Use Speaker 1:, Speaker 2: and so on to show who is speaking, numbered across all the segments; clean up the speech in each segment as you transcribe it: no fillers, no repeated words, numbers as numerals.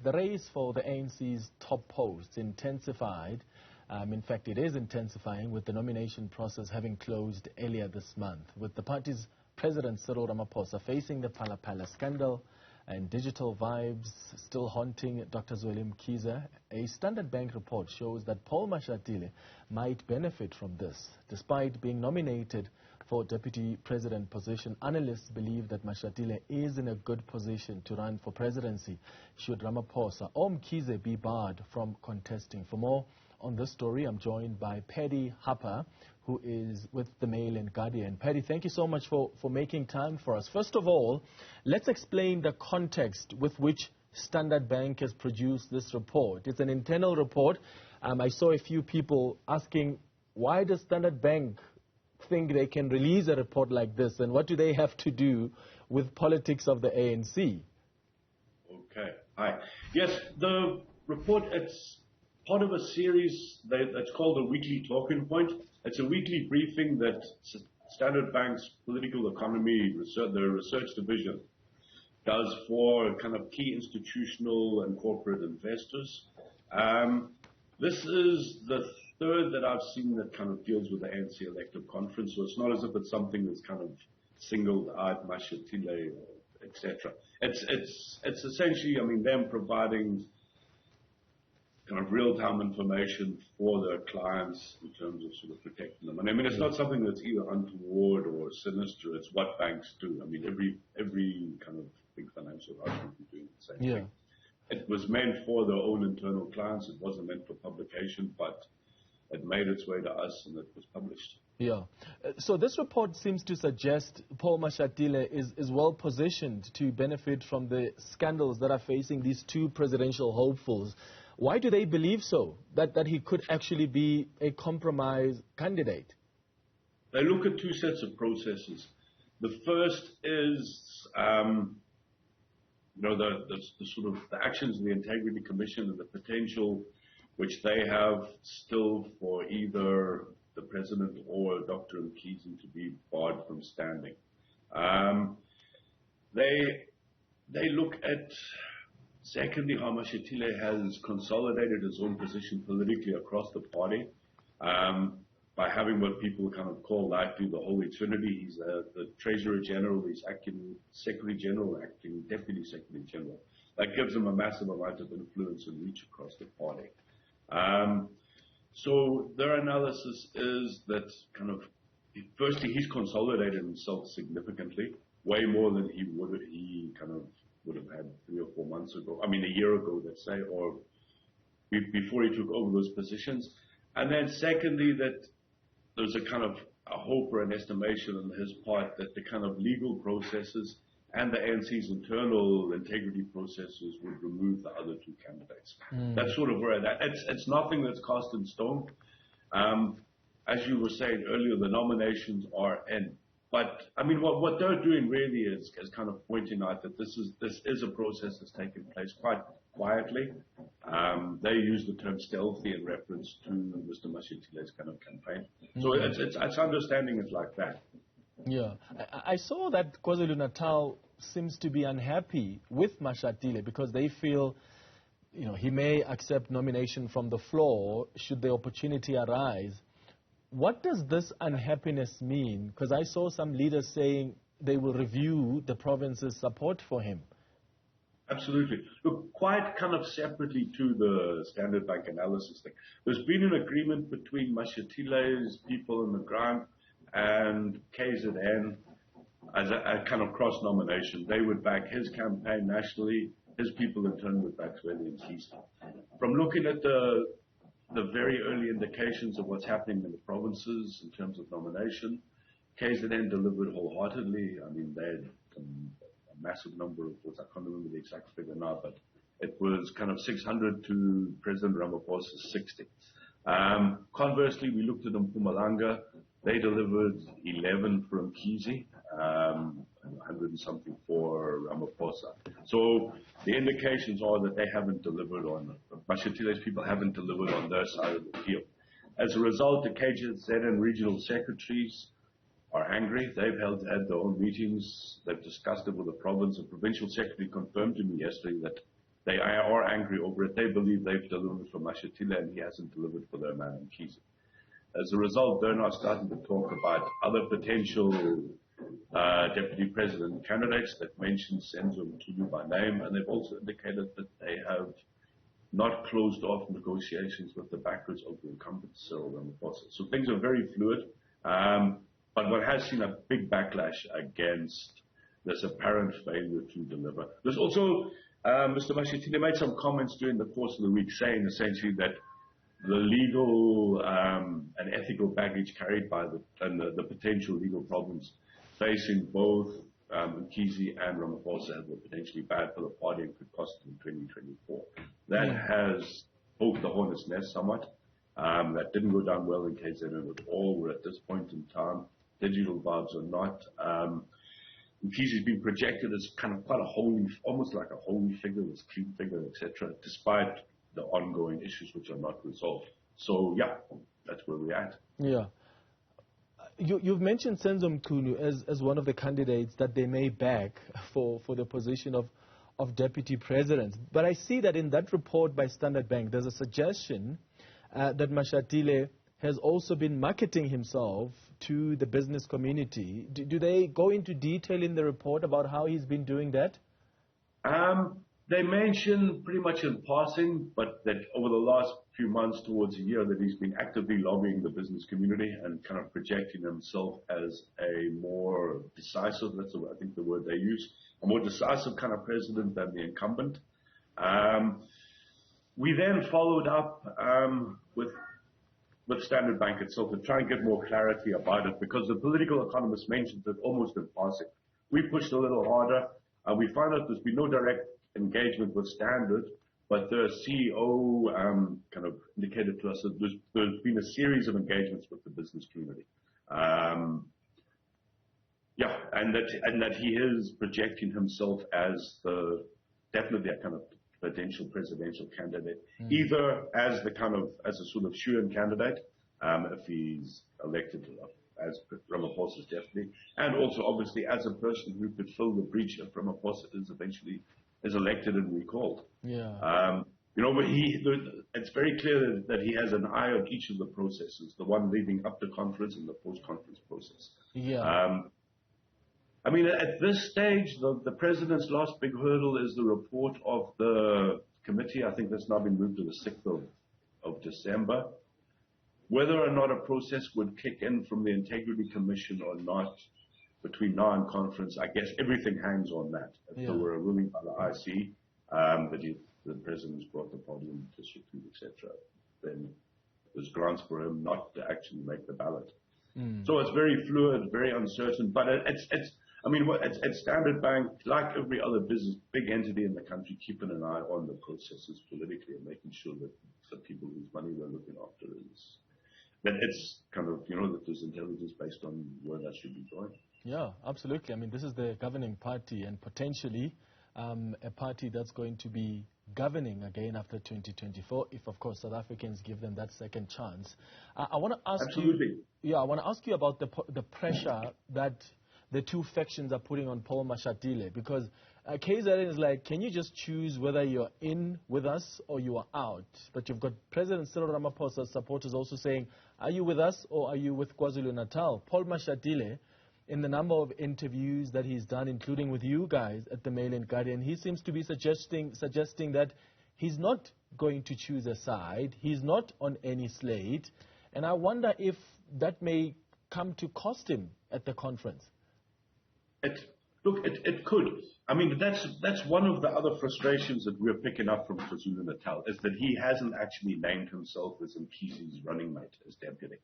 Speaker 1: The race for the ANC's top posts intensified. In fact, it is intensifying with the nomination process having closed earlier this month, with the party's President Cyril Ramaphosa facing the Phala scandal and digital vibes still haunting Dr. Mkhize. A Standard Bank report shows that Paul Mashatile might benefit from this. Despite being nominated for deputy president position, analysts believe that Mashatile is in a good position to run for presidency should Ramaphosa or Mkhize be barred from contesting. For more on this story, I'm joined by Paddy Harper, who is with the Mail and Guardian. Paddy, thank you so much for making time for us. First of all, let's explain the context with which Standard Bank has produced this report. It's an internal report. I saw a few people asking, why does Standard Bank think they can release a report like this, and what do they have to do with politics of the ANC?
Speaker 2: Okay. Hi. Yes, the report, it's part of a series that's called a weekly talking point. It's a weekly briefing that Standard Bank's political economy research, the research division, does for kind of key institutional and corporate investors. This is the third that I've seen that kind of deals with the ANC elective conference, so it's not as if it's something that's kind of singled out Mashatile, etc. It's essentially, I mean, them providing kind of real-time information for their clients in terms of sort of protecting them. And I mean, it's not something that's either untoward or sinister. It's what banks do. I mean, every kind of big financial house would be doing the same thing. It was meant for their own internal clients. It wasn't meant for publication, but it made its way to us and it was published.
Speaker 1: Yeah. So this report seems to suggest Paul Mashatile is well positioned to benefit from the scandals that are facing these two presidential hopefuls. Why do they believe so, that he could actually be a compromise candidate?
Speaker 2: They look at two sets of processes. The first is, the sort of the actions of the Integrity Commission and the potential which they have still for either the president or Dr. Mkhize to be barred from standing. They look at, secondly, how Mashatile has consolidated his own position politically across the party by having what people kind of call lightly the Holy Trinity. He's the Treasurer General, he's acting Secretary General, acting Deputy Secretary General. That gives him a massive amount of influence and reach across the party. So their analysis is that kind of, firstly, he's consolidated himself significantly, way more than he would have had 3 or 4 months ago. I mean, a year ago, let's say, or before he took over those positions. And then secondly, that there's a kind of a hope or an estimation on his part that the kind of legal processes and the ANC's internal integrity processes would remove the other two candidates. That's sort of where it's nothing that's cast in stone. As you were saying earlier, the nominations are in. But I mean, what they're doing really is kind of pointing out that this is a process that's taking place quite quietly. They use the term stealthy in reference to Mr. Mashatile's kind of campaign. So it's understanding it like that.
Speaker 1: Yeah, I saw that KwaZulu-Natal seems to be unhappy with Mashatile because they feel, he may accept nomination from the floor should the opportunity arise. What does this unhappiness mean? Because I saw some leaders saying they will review the province's support for him.
Speaker 2: Absolutely. Look, quite kind of separately to the Standard Bank analysis thing, there's been an agreement between Mashatile's people on the ground and KZN as a kind of cross-nomination. They would back his campaign nationally, his people in turn would back Zweli Mkhize. From looking at the very early indications of what's happening in the provinces in terms of nomination, KZN delivered wholeheartedly. I mean, they had a massive number of votes. I can't remember the exact figure now, but it was kind of 600 to President Ramaphosa's 60. Conversely, we looked at Mpumalanga. They delivered 11 for Mkhize, 100 and something for Ramaphosa. So the indications are that they haven't delivered on, Mashatile's people haven't delivered on their side of the deal. As a result, the KZN regional secretaries are angry. They've had their own meetings. They've discussed it with the province. The provincial secretary confirmed to me yesterday that They are angry over it. They believe they've delivered for Mashatile and he hasn't delivered for their man Mkhize. As a result, they're now starting to talk about other potential deputy president candidates that mentioned Senzo Mkhize by name, and they've also indicated that they have not closed off negotiations with the backers of the incumbent Cyril Ramaphosa. So things are very fluid, but one has seen a big backlash against this apparent failure to deliver. There's also, Mr. Mashatile made some comments during the course of the week saying essentially that the legal and ethical baggage carried by the potential legal problems facing both Mkhize and Ramaphosa were potentially bad for the party and could cost them in 2024. That has poked the hornet's nest somewhat. That didn't go down well in KZN at all. We're at this point in time. Digital vibes are not. Mkhize has been projected as kind of quite a holy, almost like a holy figure, this clean figure, etc., despite the ongoing issues which are not resolved. So, yeah, that's where we're at.
Speaker 1: Yeah. You've mentioned Senzo Mkhize as one of the candidates that they may back for the position of deputy president. But I see that in that report by Standard Bank, there's a suggestion that Mashatile has also been marketing himself to the business community. Do they go into detail in the report about how he's been doing that?
Speaker 2: They mention pretty much in passing, but that over the last few months towards a year that he's been actively lobbying the business community and kind of projecting himself as a more decisive, that's I think the word they use, a more decisive kind of president than the incumbent. We then followed up with Standard Bank itself to try and get more clarity about it because the political economist mentioned it almost in passing. We pushed a little harder. We found out there's been no direct engagement with Standard, but the CEO kind of indicated to us that there's been a series of engagements with the business community. And that he is projecting himself as definitely a kind of potential presidential candidate, either as a sort of shoo-in candidate, if he's elected as Ramaphosa's deputy, and also obviously as a person who could fill the breach if Ramaphosa is elected and recalled.
Speaker 1: Yeah.
Speaker 2: But it's very clear that he has an eye on each of the processes, the one leading up to conference and the post-conference process.
Speaker 1: Yeah.
Speaker 2: At this stage, the president's last big hurdle is the report of the committee. I think that's now been moved to the 6th of December. Whether or not a process would kick in from the Integrity Commission or not between now and conference, I guess everything hangs on that. If there were a ruling by the IC that the president's brought the party into disrepute, etc., then there's grounds for him not to actually make the ballot. So it's very fluid, very uncertain, but at Standard Bank, like every other big entity in the country, keeping an eye on the processes politically and making sure that the people whose money they're looking after that it's kind of, that there's intelligence based on where that should be going.
Speaker 1: Yeah, absolutely. This is the governing party and potentially a party that's going to be governing again after 2024, if of course South Africans give them that second chance. I want to ask
Speaker 2: Absolutely.
Speaker 1: I want to ask you about the pressure that the two factions are putting on Paul Mashatile, because KZN is like, can you just choose whether you're in with us or you are out? But you've got President Cyril Ramaphosa's supporters also saying, are you with us or are you with KwaZulu-Natal? Paul Mashatile, in the number of interviews that he's done, including with you guys at the Mail and Guardian, he seems to be suggesting that he's not going to choose a side, he's not on any slate, and I wonder if that may come to cost him at the conference.
Speaker 2: It could. That's one of the other frustrations that we're picking up from KwaZulu-Natal, is that he hasn't actually named himself as Mkhize's running mate as deputy.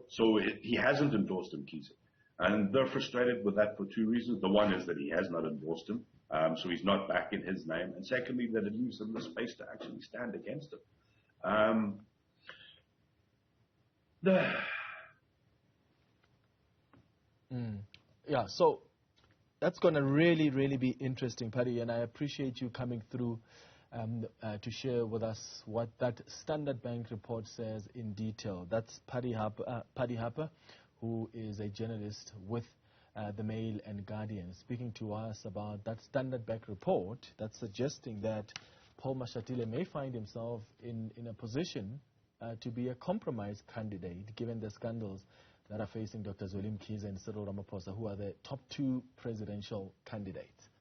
Speaker 2: So he hasn't endorsed Mkhize. And they're frustrated with that for two reasons. The one is that he has not endorsed him, so he's not back in his name. And secondly, that it leaves them the space to actually stand against him.
Speaker 1: Yeah, so that's going to really, really be interesting, Paddy, and I appreciate you coming through to share with us what that Standard Bank report says in detail. That's Paddy Harper, who is a journalist with the Mail and Guardian, speaking to us about that Standard Bank report that's suggesting that Paul Mashatile may find himself in a position to be a compromise candidate, given the scandals that are facing Dr. Mkhize and Cyril Ramaphosa, who are the top two presidential candidates.